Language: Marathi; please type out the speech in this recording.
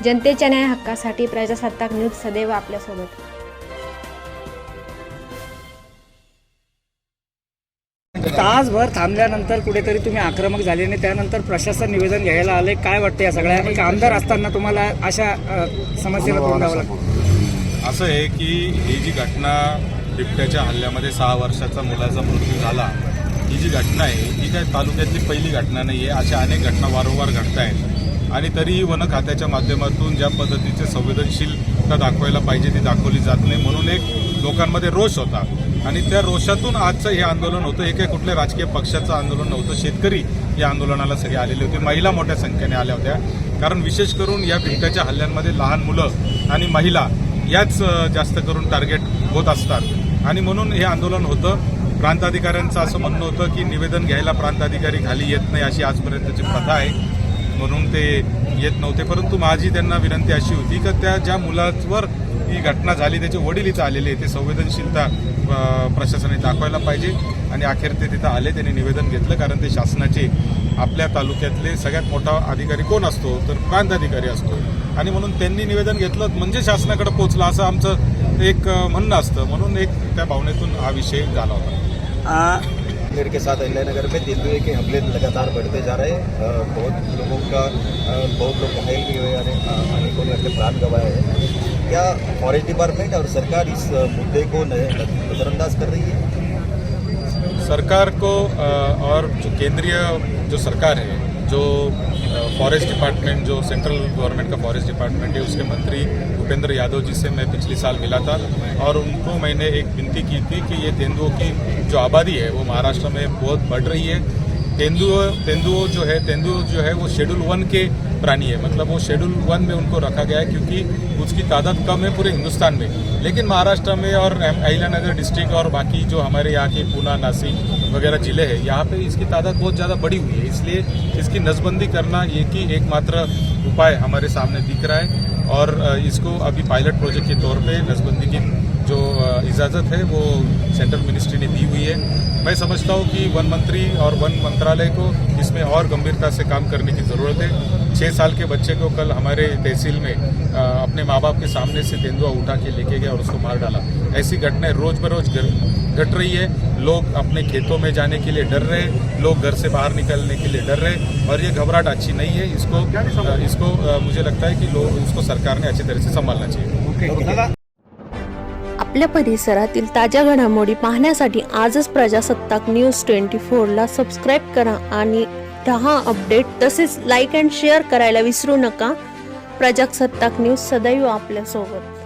जनतेच्या न्याय हक्कासाठी प्रजासत्ताक न्यूज सदैव आपल्यासोबत. तासभर थांबल्यानंतर कुठेतरी तुम्ही आक्रमक झाले आणि त्यानंतर प्रशासन निवेदन घ्यायला आले. काय वाटतं या सगळ्या एक आमदार असताना तुम्हाला अशा समस्येला तोंड द्यावं लागतं? असं आहे की ही जी घटना बिबट्याच्या हल्ल्यामध्ये 6 वर्षाचा मुलाचा मृत्यू झाला, ही जी घटना आहे ही काय तालुक्यातली पहिली घटना नाही आहे. अशा अनेक घटना वारंवार घडत आहेत आणि तरीही वन खात्याच्या माध्यमातून ज्या पद्धतीचे संवेदनशीलता दाखवायला पाहिजे ती दाखवली जात नाही, म्हणून एक लोकांमध्ये रोष होता आणि त्या रोषातून आजचं हे आंदोलन होतं. हे काही कुठल्या राजकीय पक्षाचं आंदोलन नव्हतं. शेतकरी या आंदोलनाला सगळे आलेले होते, महिला मोठ्या संख्येने आल्या होत्या. कारण विशेष करून या बिबट्याच्या हल्ल्यांमध्ये लहान मुलं आणि महिला याच जास्त करून टार्गेट होत असतात आणि म्हणून हे आंदोलन होतं. प्रांताधिकाऱ्यांचं असं म्हणणं होतं की निवेदन घ्यायला प्रांताधिकारी खाली येत नाही, अशी आजपर्यंतची प्रथा आहे, म्हणून ते येत नव्हते. परंतु माझी त्यांना विनंती अशी होती की त्या ज्या मुलावर ही घटना झाली त्याचे वडील इथं आलेले, ते संवेदनशीलता प्रशासनाने दाखवायला पाहिजे आणि अखेर ते तिथं आले. त्यांनी निवेदन घेतलं कारण ते शासनाचे आपल्या तालुक्यातले सगळ्यात मोठा अधिकारी कोण असतो तर प्रांताधिकारी असतो आणि म्हणून त्यांनी निवेदन घेतलं म्हणजे शासनाकडे पोहोचलं असं आमचं एक म्हणणं असतं. म्हणून एक त्या भावनेतून हा विषय झाला होता. मेरे के साथ अहिल्यानगर में तेंदुए के हमले लगातार बढ़ते जा रहे हैं. बहुत लोग घायल भी हुए हैं, अनेकों ने अपने प्राण गंवाए हैं. क्या फॉरेस्ट डिपार्टमेंट और सरकार इस मुद्दे को नज़रअंदाज कर रही है? सरकार को और जो केंद्रीय जो सरकार है, जो फॉरेस्ट डिपार्टमेंट, जो सेंट्रल गवर्नमेंट का फॉरेस्ट डिपार्टमेंट है, उसके मंत्री भूपेंद्र यादव जी से मैं पिछले साल मिला था और उनको मैंने एक विनती की थी कि ये तेंदुओं की जो आबादी है वो महाराष्ट्र में बहुत बढ़ रही है. तेंदुओं जो है वो शेड्यूल 1 के प्राणी है, मतलब वो शेड्यूल 1 में उनको रखा गया है क्योंकि उसकी तादाद कम है पूरे हिंदुस्तान में. लेकिन महाराष्ट्र में और अहिल्यानगर डिस्ट्रिक्ट और बाकी जो हमारे यहाँ के पूना, नासिक वगैरह ज़िले हैं, यहाँ पे इसकी तादाद बहुत ज़्यादा बढ़ी हुई है. इसलिए इसकी नसबंदी करना एकमात्र उपाय हमारे सामने दिख रहा है और इसको अभी पायलट प्रोजेक्ट के तौर पे नसबंदी की जो इजाज़त है वो सेंट्रल मिनिस्ट्री ने दी हुई है. मैं समझता हूँ कि वन मंत्री और वन मंत्रालय को इसमें और गंभीरता से काम करने की ज़रूरत है. 6 साल के बच्चे को कल हमारे तहसील में अपने माँ बाप के सामने से तेंदुआ उठा के लेके गया और उसको मार डाला. ऐसी घटनाएं रोज़ बरोज घट रही है. लोग अपने खेतों में जाने के लिए डर रहे, लोग घर से बाहर निकलने के लिए डर रहे और ये घबराहट अच्छी नहीं है. इसको मुझे लगता है कि उसको सरकार ने अच्छी तरह से संभालना चाहिए. आपल्या परिसरातील ताज्या घडामोडी पाहण्यासाठी आजच प्रजासत्ताक न्यूज 24 ला सबस्क्राईब करा आणि रहा अपडेट. तसेच लाईक अँड शेअर करायला विसरू नका. प्रजासत्ताक न्यूज सदैव आपल्यासोबत.